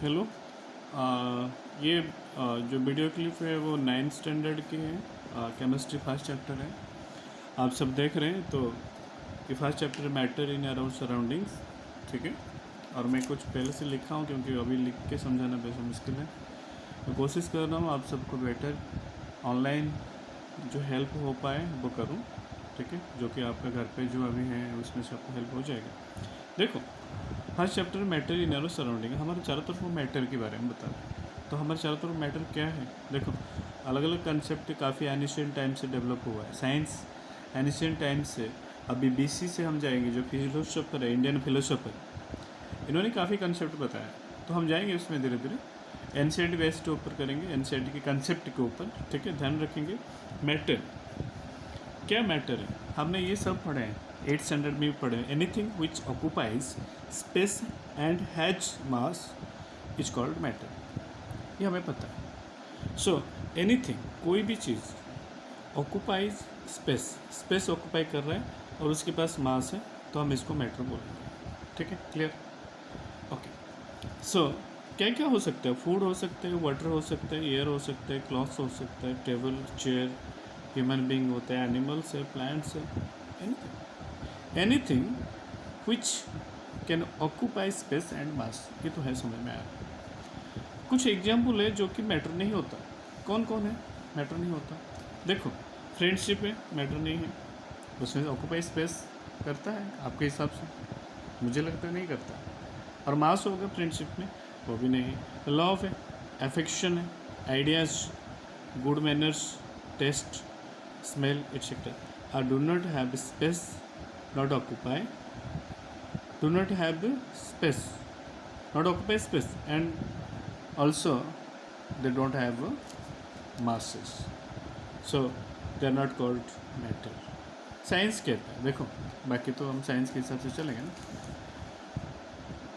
Hello. ये जो video clip है वो 9th स्टैंडर्ड की है। केमिस्ट्री फर्स्ट चैप्टर है। आप सब देख रहे हैं तो ये first chapter matter in around surroundings, ठीक है। और मैं कुछ पहले से लिखा हूँ क्योंकि अभी लिख के समझाना वैसे मुश्किल है। मैं कोशिश कर रहा हूँ आप सबको बेटर ऑनलाइन जो हेल्प हो पाए वो करूँ, ठीक है। जो कि आपका घर पे जो अभी है उसमें से आपको हेल्प हो जाएगा। देखो, first chapter matter in our surrounding, हमारे चारों तरफ वो मैटर के बारे में बता रहे हैं। तो हमारे चारों तरफ मैटर क्या है? देखो, अलग अलग कंसेप्ट काफ़ी एनिशियंट टाइम से डेवलप हुआ है साइंस। एनिशियंट टाइम से अभी बीसी से हम जाएंगे, जो फिलोसोफर है, इंडियन फिलोसोफर, इन्होंने काफ़ी कंसेप्ट बताया। तो हम जाएंगे उसमें धीरे धीरे एनसीईआरटी बेस के ऊपर करेंगे, एनसीईआरटी के कंसेप्ट के ऊपर, ठीक है। ध्यान रखेंगे मैटर क्या मैटर है, हमने ये सब पढ़े हैं, 8th स्टैंडर्ड में भी पढ़े हैं। Anything which occupies space and has mass is called matter, ये हमें पता है। सो एनीथिंग, कोई भी चीज़ ऑक्यूपाइज स्पेस, स्पेस ऑक्यूपाई कर रहा है और उसके पास मास है, तो हम इसको मैटर बोलेंगे, ठीक है। क्लियर? ओके। सो क्या क्या हो सकता है? फूड हो सकता है, वाटर हो सकता है, एयर हो सकता है, क्लॉथ्स हो सकता है, टेबल चेयर, ह्यूमन बींग होता है, एनिमल्स है, प्लांट्स है, anything, anything which can occupy space and mass. ये तो है, समझ में आया। कुछ एग्जाम्पल है जो कि मैटर नहीं होता। कौन कौन है मैटर नहीं होता? देखो, फ्रेंडशिप है, मैटर नहीं है, उसमें ऑक्यूपाई स्पेस करता है आपके हिसाब से? मुझे लगता है नहीं करता। और मास होगा फ्रेंडशिप में, वो भी नहीं है। लव है, अफेक्शन है, ideas, good manners, taste, smell etcetera are do not have space, not occupy, do not have space, not occupy space, and also they don't have masses, so they are not called matter। Science कहता है, देखो बाकी तो हम science के हिसाब से चलेंगे ना।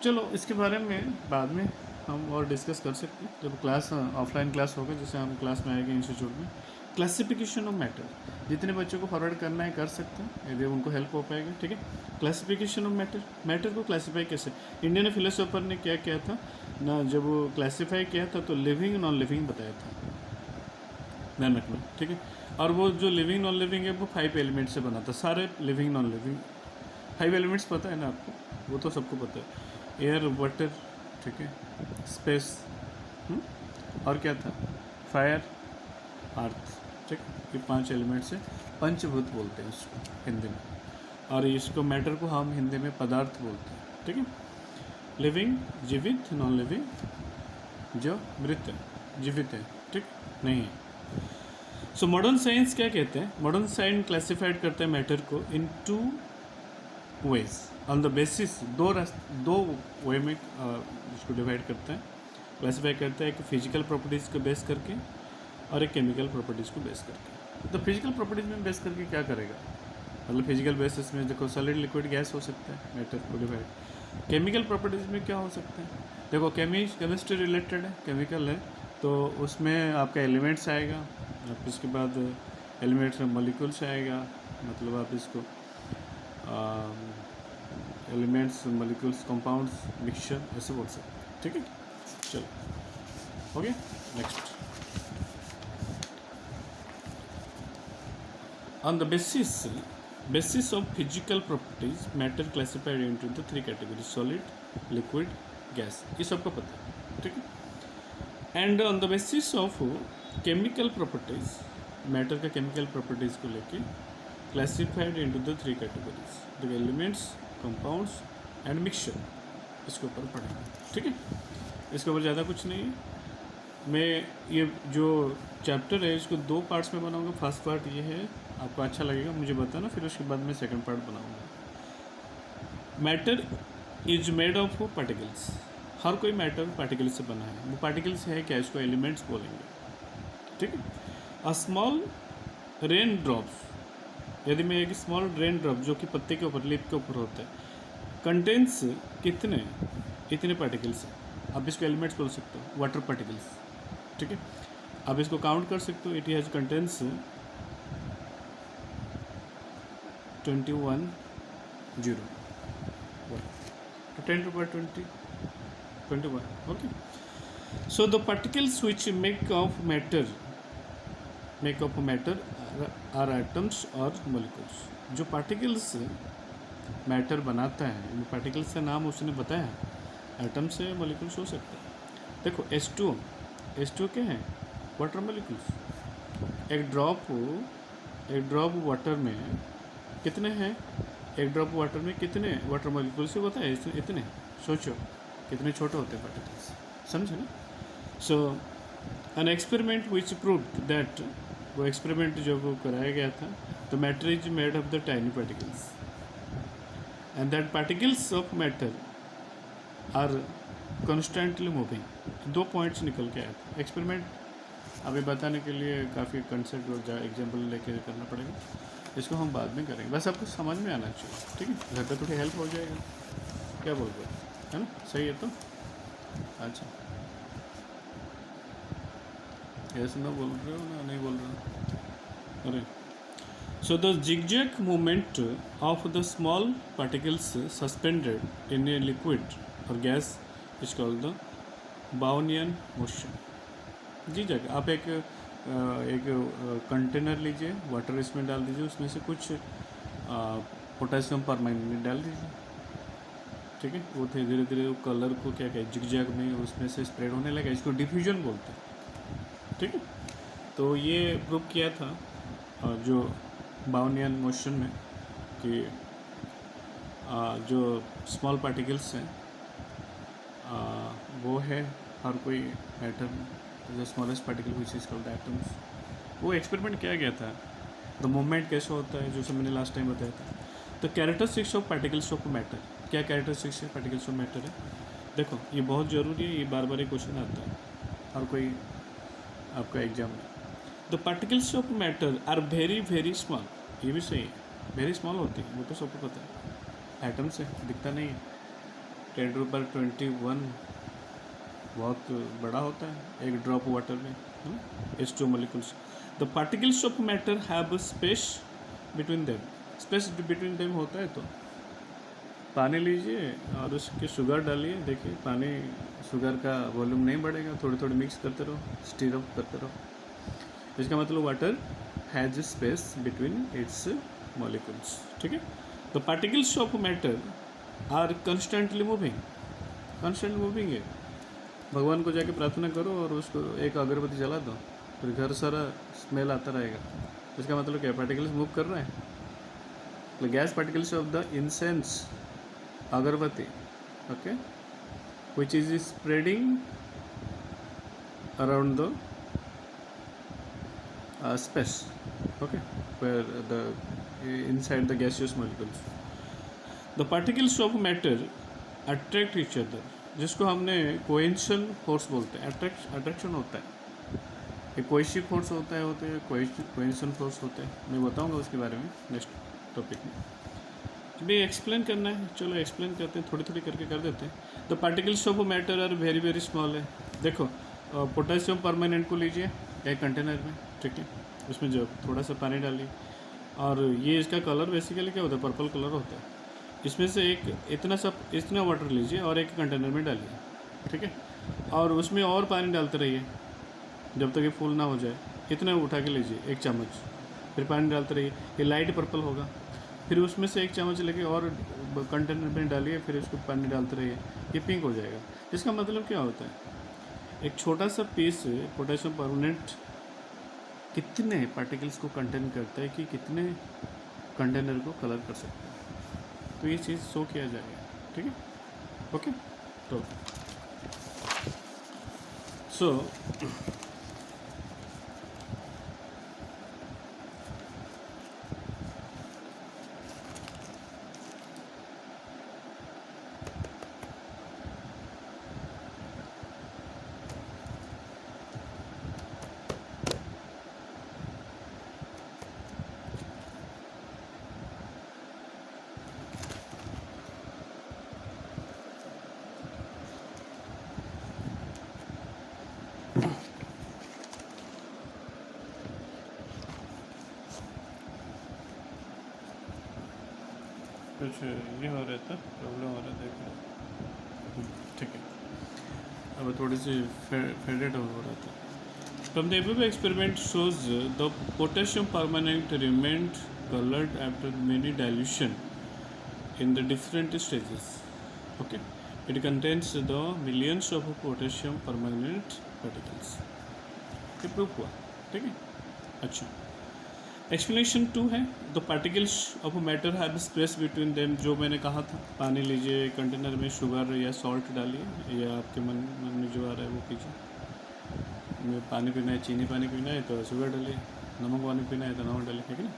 चलो इसके बारे में बाद में हम और डिस्कस कर सकते हैं जब क्लास ऑफलाइन क्लास होगा, जैसे हम क्लास में आएंगे इंस्टीट्यूट में। क्लासिफिकेशन ऑफ मैटर, जितने बच्चों को फॉरवर्ड करना है कर सकते हैं यदि उनको हेल्प हो पाएगा, ठीक है। क्लासिफिकेशन ऑफ मैटर, मैटर को क्लासीफाई कैसे? इंडियन फिलोसोफर ने क्या किया था ना, जब वो क्लासीफाई किया था तो लिविंग नॉन लिविंग बताया था, ध्यान रखना, ठीक है। और वो जो लिविंग नॉन लिविंग है वो 5 एलिमेंट से बना था, सारे लिविंग नॉन लिविंग 5 एलिमेंट्स पता है ना आपको? वो तो सबको पता है, एयर, वाटर, ठीक है, स्पेस, और क्या था, फायर, अर्थ, ठीक। ये 5 एलिमेंट से पंचभूत बोलते हैं इसको हिंदी में, और इसको मैटर को हम हिंदी में पदार्थ बोलते हैं, ठीक है। लिविंग जीवित, नॉन लिविंग जो मृत है, जीवित है, ठीक नहीं है। सो मॉडर्न साइंस क्या कहते हैं? मॉडर्न साइंस क्लासिफाइड करते हैं मैटर को इन 2 वेज ऑन द बेसिस, दो वे में इसको डिवाइड करते हैं, क्लासीफाई करते हैं। एक फिजिकल प्रॉपर्टीज़ को बेस करके और एक केमिकल प्रॉपर्टीज़ को बेस करके। तो फिजिकल प्रॉपर्टीज़ में बेस करके क्या करेगा, मतलब फिजिकल बेसिस में देखो सॉलिड, लिक्विड, गैस हो सकता है मैटर को डिवाइड। केमिकल प्रॉपर्टीज़ में क्या हो सकता है? देखो केमिस्ट्री रिलेटेड है, केमिकल है, तो उसमें आपका एलिमेंट्स आएगा, आप इसके बाद एलिमेंट्स में मॉलिक्यूल्स आएगा, मतलब आप इसको एलिमेंट्स, मॉलिक्यूल्स, कंपाउंड्स, मिक्सचर ऐसे बोल सकते हैं, ठीक है। चलो okay, next. On the basis of physical properties, matter classified into the 3 categories: solid, liquid, gas। ये सबको पता है, ठीक है। And on the basis of chemical properties, matter का केमिकल प्रॉपर्टीज को लेके classified into the 3 categories, the elements, compounds and mixture. इसके ऊपर पढ़ेंगे, ठीक है। इसके ऊपर ज़्यादा कुछ नहीं है। मैं ये जो चैप्टर है इसको 2 पार्ट्स में बनाऊंगा। फर्स्ट पार्ट ये है, आपको अच्छा लगेगा मुझे बताना, फिर उसके बाद मैं सेकंड पार्ट बनाऊंगा। Matter is made of particles, हर कोई मैटर पार्टिकल से बना है। वो पार्टिकल्स है क्या? इसको एलिमेंट्स बोलेंगे, ठीक है। अ स्मॉल रेन ड्रॉप्स, यदि मैं एक स्मॉल रेन ड्रॉप जो कि पत्ते के ऊपर, लीफ के ऊपर होता है, कंटेंट्स कितने, इतने पार्टिकल्स हैं, आप इसको एलिमेंट्स बोल सकते हो, वाटर पार्टिकल्स, ठीक है। आप इसको काउंट कर सकते हो, इट हैज कंटेंट्स 21 0 तो 10 to 20 21. Okay. So the particles which make up matter are atoms और molecules. जो particles मैटर बनाता है, वो पार्टिकल्स का नाम उसने बताया, एटम्स से मॉलिक्यूल्स हो सकता है। देखो H2O क्या है? Water molecules. एक ड्रॉप वाटर में कितने हैं? एक ड्रॉप वाटर में कितने वाटर मॉलिक्यूल्स होता है? इतने। सोचो कितने छोटे होते हैं पार्टिकल्स, समझे ना? So an experiment which proved that, वो एक्सपेरिमेंट जो वो कराया गया था, the matter is made of the tiny particles and that particles of matter are constantly moving. 2 points निकल के आए थे। एक्सपेरिमेंट अभी बताने के लिए काफ़ी कंसेप्ट और एग्जाम्पल लेके करना पड़ेगा, इसको हम बाद में करेंगे, बस आपको समझ में आना चाहिए, ठीक है? घर पे थोड़ी हेल्प हो जाएगा, क्या बोल रहे हो, है ना? सही है तो अच्छा, यस ना बोल रहे हो ना, नहीं बोल रहे हो? अरे so the zigzag movement of the small particles suspended in a liquid or gas is called the Brownian motion. zigzag, आप एक कंटेनर लीजिए, वाटर इसमें डाल दीजिए, उसमें से कुछ पोटेशियम परमैंगनेट डाल दीजिए, ठीक है? वो धीरे धीरे वो कलर को क्या कहते हैं, जिगजैग में उसमें से स्प्रेड होने लगा, इसको डिफ्यूजन बोलते हैं, ठीक है? तो ये प्रूव किया था जो बाउनियन मोशन में कि जो स्मॉल पार्टिकल्स हैं वो है हर कोई atom, the smallest particle which is called atoms. वो एक्सपेरिमेंट किया गया था, द मूवमेंट कैसे होता है, जो सब मैंने लास्ट टाइम बताया था। तो characteristics of particles of matter, क्या कैरेक्टरिस्टिक्स है पार्टिकल्स ऑफ मैटर है? देखो ये बहुत ज़रूरी है, ये बार बार क्वेश्चन आता है हर कोई आपका एग्जाम में। The particles of matter are very very small, ये भी सही है, वेरी स्मॉल होती है, वो तो सबको पता है। एटम से दिखता नहीं है, 10⁻21 बहुत बड़ा होता है एक ड्रॉप वाटर में, H2 molecules. The particles of matter have space between them, space between them होता है। तो पानी लीजिए और उसके शुगर डालिए, देखिए पानी शुगर का वॉल्यूम नहीं बढ़ेगा, थोड़ी थोड़ी मिक्स करते रहो, स्टीर अप करते रहो, इसका मतलब water has space between its molecules, ठीक है? The particles of matter are constantly moving, constant moving है। भगवान को जाके प्रार्थना करो और उसको एक अगरबत्ती जला दो, फिर घर सारा स्मेल आता रहेगा, इसका मतलब क्या? पार्टिकल्स मूव कर रहे हैं। The gas particles of the incense agarbatti, okay, which is spreading around the space, okay, where the inside the gaseous molecules. The particles of matter attract each other, जिसको हमने कोइंशन फोर्स बोलते हैं। अट्रैक्शन होता है, एक कोइसिव फोर्स होता है कोइंशन फोर्स होता है। मैं बताऊंगा उसके बारे में नेक्स्ट टॉपिक में, अभी एक्सप्लेन करना है, चलो एक्सप्लेन करते हैं, थोड़ी थोड़ी करके कर देते हैं। The particles of matter are very very small है। देखो पोटेशियम परमानेंट को लीजिए एक कंटेनर में, ठीक है, उसमें जो थोड़ा सा पानी डालिए और ये इसका कलर बेसिकली क्या होता है? पर्पल कलर होता है। इसमें से एक इतना वाटर लीजिए और एक कंटेनर में डालिए, ठीक है, और उसमें और पानी डालते रहिए जब तक ये फुल ना हो जाए। इतना उठा के लीजिए 1 चम्मच, फिर पानी डालते रहिए, ये लाइट पर्पल होगा, फिर उसमें से 1 चम्मच लेके और कंटेनर में डालिए, फिर उसको पानी डालते रहिए, ये पिंक हो जाएगा। इसका मतलब क्या होता है? एक छोटा सा पीस पोटेशियम परमानेंट कितने पार्टिकल्स को कंटेन करता है कि कितने कंटेनर को कलर कर सकता है, तो ये चीज़ शो किया जाएगा, ठीक है, ओके। तो सो कुछ ये हो रहा था, प्रॉब्लम हो रहा था, ठीक है। अब थोड़ी सी फेडेड हो रहा था. From the above experiment shows the potassium permanent remained colored after many dilution in the different stages. Okay, it contains the millions of potassium permanent particles. ये प्रूफ हुआ. ठीक है. अच्छा, एक्सप्लेनेशन 2 है. The particles of matter have space between them. जो मैंने कहा था, पानी लीजिए, कंटेनर में शुगर या सॉल्ट डालिए, या आपके मन में जो आ रहा है वो कीजिए. पानी पीना है, चीनी पानी पीना है तो शुगर डालिए, नमक पानी पीना है तो नमक डालिए. ठीक है ना.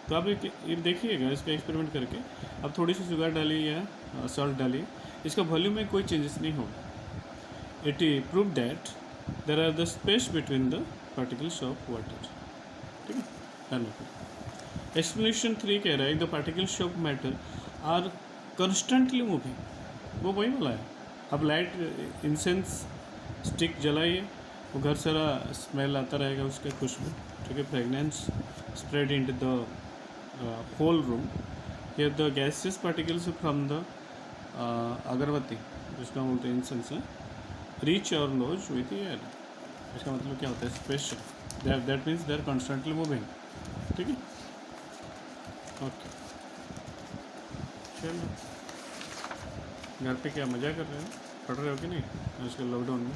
तो आप ये देखिएगा, इसका एक्सपेरिमेंट करके अब थोड़ी सी शुगर डालिए या सॉल्ट डालिए, इसका वॉल्यूम में कोई चेंजेस नहीं होगा. It prove that there are the space between the particles of water. ठीक है. हेलो. एक्सप्लेनेशन 3 कह रहा है the particles of matter are constantly moving. वो वही बोला है. अब लाइट इंसेंस स्टिक जलाइए, वो घर सारा स्मेल आता रहेगा उसके खुशबू. ठीक है. Fragrance spread in the whole room. Here the gases particles from the अगरबत्ती, जिसका बोलते हैं इंसेंस, रीच और लॉज विथ एयर. इसका मतलब क्या होता है? Special. That means they are constantly moving. ठीक है. ओके, चलो. घर पे क्या मज़ा कर रहे हो? पढ़ रहे हो कि नहीं आजकल लॉकडाउन में?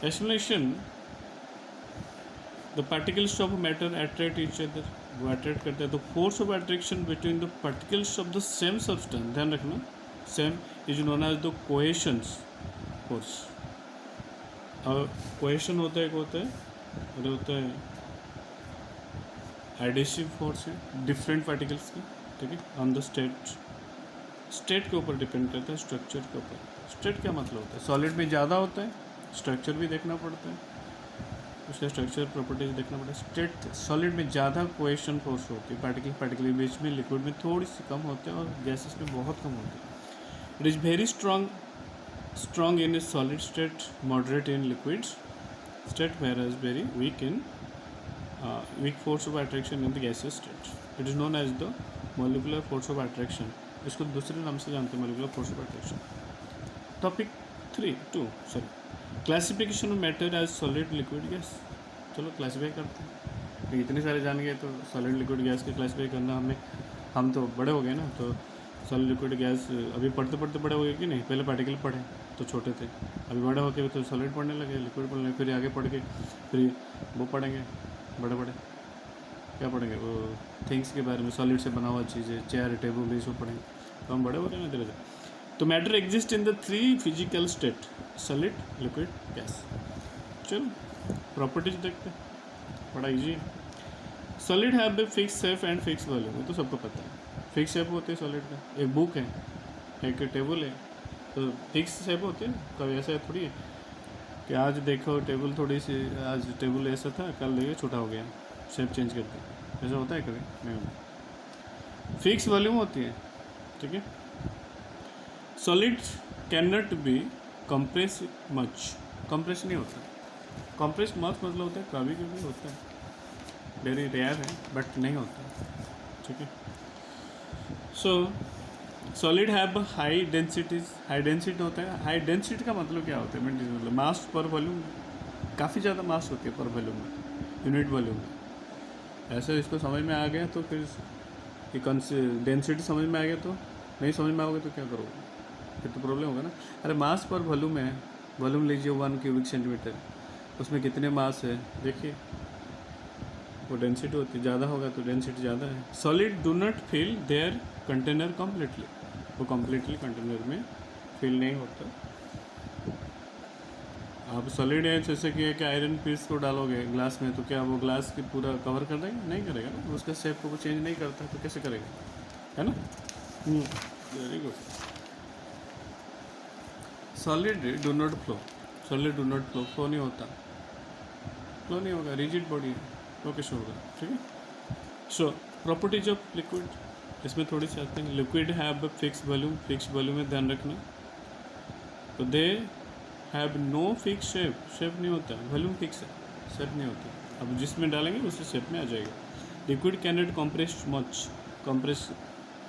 Explanation the particles of matter attract each other. वो अट्रैक्ट करते हैं. The force of attraction between the particles of the same substance, ध्यान रखना, same is known as the cohesions force. और कोहेशन होता है, एक होता है, और होता है एडिसिव फोर्स है डिफरेंट पार्टिकल्स की. ठीक है. ऑन द स्टेट के ऊपर डिपेंड करता है, स्ट्रक्चर के ऊपर. स्टेट क्या मतलब होता है? सॉलिड में ज़्यादा होता है, स्ट्रक्चर भी देखना पड़ता है, उसका स्ट्रक्चर प्रॉपर्टीज देखना पड़ता है. स्टेट सॉलिड में ज़्यादा कोहेशन फोर्स होती है, पार्टिकल के बीच में. लिक्विड में थोड़ी सी कम होते हैं और गैसेस में बहुत कम होती है. It is very strong in a solid state, moderate in liquid state, where is very weak force of attraction in the gases state. It is known as the molecular force of attraction. इसको दूसरे नाम से जानते हैं, molecular force of attraction. Topic 2 classification of matter as solid liquid gas. चलो classify करते हैं. तो इतने सारे जान गए तो सॉलिड लिक्विड गैस के क्लासीफाई करना हम तो बड़े हो गए ना. तो सॉलिड लिक्विड गैस अभी पढ़ते पढ़ते बड़े हो गए कि नहीं? पहले पार्टिकल पढ़े तो छोटे थे, अभी बड़े होके तो सॉलिड पढ़ने लगे, लिक्विड पढ़ने लगे, फिर आगे पढ़ के फिर वो पढ़ेंगे बड़े क्या पढ़ेंगे, वो थिंग्स के बारे में, सॉलिड से बना हुआ चीज़ें, चेयर टेबल, ये सब पढ़ेंगे. तो हम बड़े हो रहे हैं ना धीरे धीरे. तो matter exist in the 3 physical state, solid, liquid, gas. चलो प्रॉपर्टीज देखते हैं, बड़ा इजी है. Solid have a fix shape and fix volume. वो तो सबको पता है. फिक्स शेप होती है सॉलिड का. एक बुक है, एक टेबल है, तो फिक्स शेप होती है. कभी ऐसा थोड़ी है कि आज देखो टेबल थोड़ी सी, आज टेबल ऐसा था, कल देखिए छोटा हो गया, शेप चेंज कर दिया. ऐसा होता है कभी? नहीं होता. फिक्स वॉल्यूम होती है. ठीक है. Solid can not be compress much. Compress नहीं होता. कंप्रेस मच मतलब होता है कभी कभी होता है, वेरी रेयर है, बट नहीं होता. ठीक है. सो solid have high densities. High density होता है. हाई डेंसिटी का मतलब क्या होता है? मतलब मास पर वॉल्यूम, काफ़ी ज़्यादा मास होती है पर वॉल्यूम में, यूनिट वॉल्यूम में. ऐसे इसको समझ में आ गया तो फिर डेंसिटी समझ में आ गया. तो नहीं समझ में आओगे तो क्या करोगे? फिर तो प्रॉब्लम होगा ना. अरे मास पर वॉल्यूम है. वॉल्यूम लीजिए 1 क्यूबिक सेंटीमीटर, उसमें कितने मास है देखिए, वो डेंसिटी होती है. ज़्यादा होगा तो डेंसिटी ज़्यादा है. Solid do not fill their container completely. वो कम्प्लीटली कंटेनर में फिल नहीं होता. आप सॉलिड है जैसे कि आयरन पीस को डालोगे ग्लास में, तो क्या वो ग्लास की पूरा कवर कर देगा? नहीं करेगा ना. उसका शेप को वो चेंज नहीं करता, तो कैसे करेगा? है ना. Very good. Solid do not flow. Solid do not flow. Flow नहीं होता. फ्लो नहीं होगा. रिजिड बॉडी है, फ्लो कैसे होगा? ठीक है. सो प्रॉपर्टीज ऑफ लिक्विड, इसमें थोड़ी सी आते हैं. Liquid have fix volume. Fix volume में ध्यान रखना. तो they have no fix shape. Shape नहीं होता. वॉल्यूम फिक्स है, शेप नहीं होती. अब जिसमें डालेंगे उसी शेप में आ जाएगा. Liquid can not compress much. Compress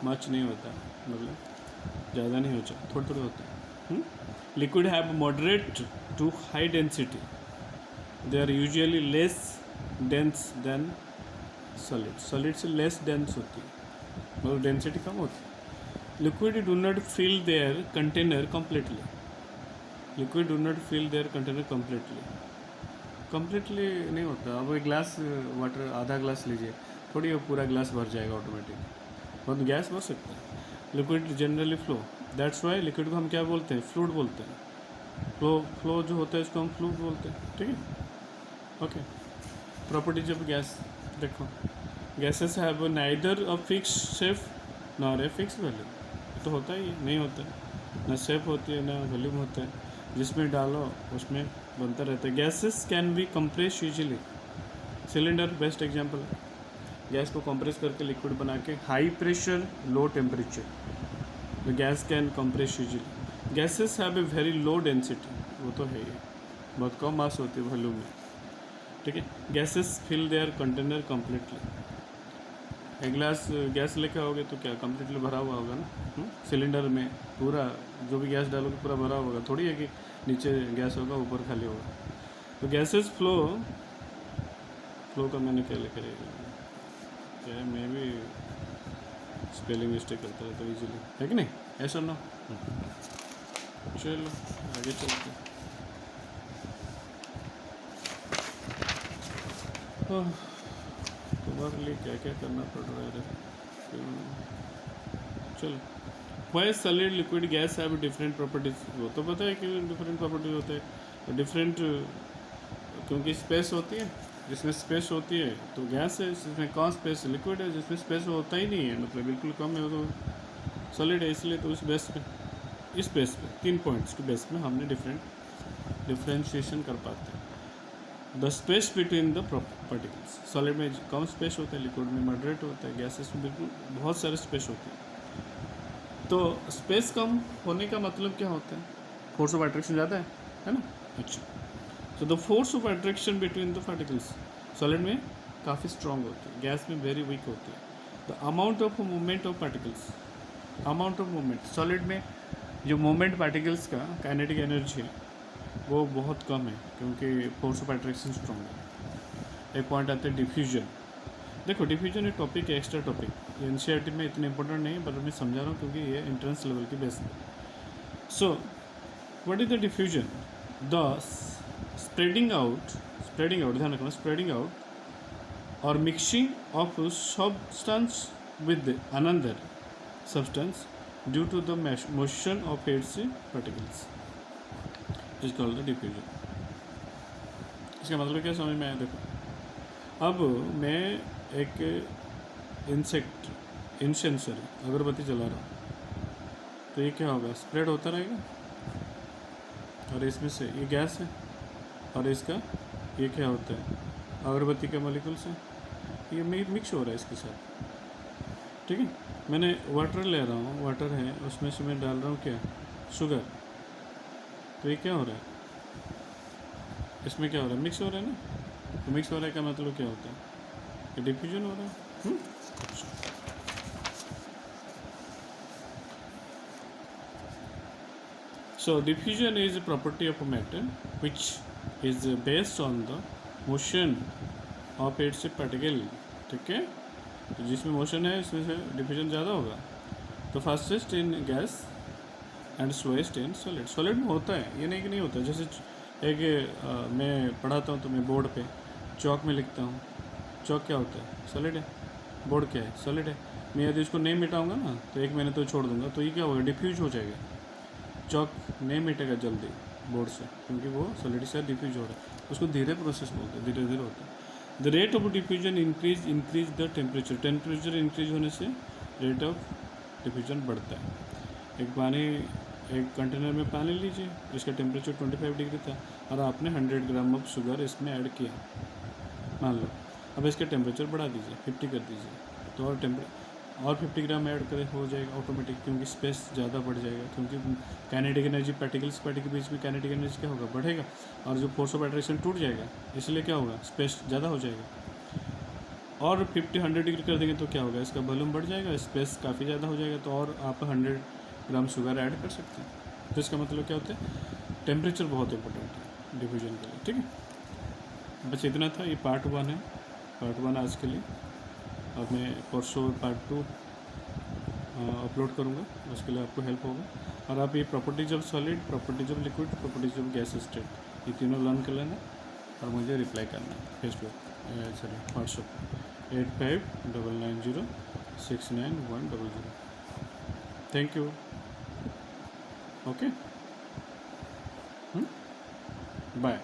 much नहीं होता, मतलब ज़्यादा नहीं होता, थोड़ा थोड़ा होता है. Liquid have moderate to high density, they are usually less dense than solid, solid से लेस डेंस होती है मतलब डेंसिटी कम होती है। Liquid do not fill their container completely, liquid do not fill their container completely नहीं होता। अब एक ग्लास वाटर आधा ग्लास लीजिए, थोड़ी वो पूरा ग्लास भर जाएगा ऑटोमेटिक, बहुत गैस भर सकता है। Liquid generally flow, that's why liquid को हम क्या बोलते हैं, फ्लूइड बोलते हैं। फ्लो जो होता है इसको हम फ्लूइड बोलते हैं, ठीक है। ओके, प्रॉपर्टीज ऑफ गैस देखो, gases have neither a fix shape nor a fix value, तो होता ही नहीं होता है, ना शेप होती है ना वॉल्यूम होता है, जिसमें डालो उसमें बनता रहता है। Gases can be compress usually, cylinder best example है, गैस को कंप्रेस करके लिक्विड बना के high pressure low temperature, the gas can compress usually. Gases have a very low density, वो तो है ही, बहुत कम मास होती है वॉल्यूम में, ठीक है। Gases fill their container completely, एक गिलास गैस लेके आओगे तो क्या कम्प्लीटली भरा हुआ होगा ना, सिलेंडर में पूरा जो भी गैस डालोगे पूरा भरा होगा, थोड़ी है कि नीचे गैस होगा ऊपर खाली होगा। तो गैसेस फ्लो का मैंने क्या लिखा क्या, मैं भी स्पेलिंग मिस्टेक करता रहता हूँ इजीली, है कि नहीं, ऐसा ना। चलो आगे चलते हैं। तुम्हारे लिए क्या क्या करना पड़ रहा है। चलो, why solid liquid gas have different properties, वो तो पता है कि डिफरेंट प्रॉपर्टीज होते हैं, डिफरेंट क्योंकि स्पेस होती है, जिसमें स्पेस होती है तो गैस है, जिसमें कम स्पेस लिक्विड है, जिसमें स्पेस होता ही नहीं है मतलब बिल्कुल कम है वो तो सॉलिड है। इसलिए तो इस बेस पे, इस बेस पे 3 पॉइंट्स के बेस में हमने डिफरेंशिएशन कर पाते हैं। The space between the particles, solid में कम स्पेस होता है, लिक्विड में मॉडरेट होता है, गैसेस में बिल्कुल बहुत सारे स्पेस होते हैं। तो स्पेस कम होने का मतलब क्या होता है, फोर्स ऑफ अट्रैक्शन ज़्यादा है ना। अच्छा, तो the force of attraction between the particles solid में काफ़ी स्ट्रॉन्ग होती है, गैस में वेरी वीक होती है। The amount of movement of particles, amount of movement solid में जो मूवमेंट पार्टिकल्स का काइनेटिक एनर्जी है वो बहुत कम है, क्योंकि फोर्स ऑफ अट्रैक्शन स्ट्रॉन्ग है। एक पॉइंट आता है डिफ्यूजन। देखो डिफ्यूजन एक टॉपिक है, एक्स्ट्रा टॉपिक, ये एनसीईआरटी में इतने इंपॉर्टेंट नहीं है, पर मैं समझा रहा हूँ क्योंकि ये एंट्रेंस लेवल की बेस है। So what is the diffusion, the spreading out, ध्यान रखना, स्प्रेडिंग आउट और mixing of substance with another substance due to the motion of its particles is called the diffusion. इसका मतलब क्या समझ में आया। देखो अब मैं एक इंसेंसर अगरबत्ती जला रहा हूँ तो ये क्या होगा, स्प्रेड होता रहेगा, और इसमें से ये गैस है और इसका ये क्या होता है अगरबत्ती के मॉलिक्यूल से ये मिक्स हो रहा है इसके साथ, ठीक है। मैंने वाटर ले रहा हूँ, वाटर है उसमें से मैं डाल रहा हूँ क्या, शुगर, तो ये क्या हो रहा है, इसमें क्या हो रहा है, मिक्स हो रहा है ना। तो मिक्स हो रहा है का मतलब क्या होता है, ये डिफ्यूजन हो रहा है। So diffusion is a property of a matter which is based on the motion of its particle, ठीक है। तो जिसमें मोशन है इसमें से डिफ्यूजन ज़्यादा होगा। तो fastest in gas and slowest in solid, solid में होता है, ये नहीं कि नहीं होता। जैसे एक मैं पढ़ाता हूँ तो मैं बोर्ड पे चौक में लिखता हूँ, चौक क्या होता है, सॉलिड है, बोर्ड क्या है, सॉलिड है। मैं यदि इसको नहीं मिटाऊंगा ना तो 1 महीने तो छोड़ दूंगा तो ये क्या होगा, डिफ्यूज हो जाएगा, चौक नहीं मिटेगा जल्दी बोर्ड से, क्योंकि वो सॉलिड से डिफ्यूज हो रहा है। उसको धीरे प्रोसेस बोलते हैं, धीरे धीरे होता है। The rate of diffusion increase the temperature, temperature increase होने से रेट ऑफ डिफ्यूजन बढ़ता है। एक कंटेनर में पानी लीजिए जिसका टेम्परेचर 25 डिग्री था और आपने 100 ग्राम ऑफ शुगर इसमें ऐड किया, मान लो। अब इसका टेम्परेचर बढ़ा दीजिए, 50 कर दीजिए, तो और 50 ग्राम ऐड करें हो जाएगा ऑटोमेटिक, क्योंकि स्पेस ज़्यादा बढ़ जाएगा, क्योंकि काइनेटिक एनर्जी पार्टिकल्स के बीच में काइनेटिक एनर्जी क्या होगा, बढ़ेगा, और जो फोर्स ऑफ अट्रैक्शन टूट जाएगा, इसलिए क्या होगा, स्पेस ज़्यादा हो जाएगा। और 50-100 डिग्री कर देंगे तो क्या होगा, इसका वॉल्यूम बढ़ जाएगा, स्पेस काफ़ी ज़्यादा हो जाएगा, तो और आप 100 ग्राम शुगर ऐड कर सकते हैं। तो इसका मतलब क्या होता है, टेम्परेचर बहुत इंपॉर्टेंट है डिफ्यूजन के लिए। ठीक है, बस इतना था, ये पार्ट 1 है, पार्ट 1 आज के लिए। अब मैं परसों पार्ट 2 अपलोड करूँगा, उसके लिए आपको हेल्प होगा। और आप ये properties of solid, properties of liquid, properties of gas state, ये तीनों लर्न कर लेना और मुझे रिप्लाई करना है Facebook sorry WhatsApp 8599069100। Thank you. Okay, bye.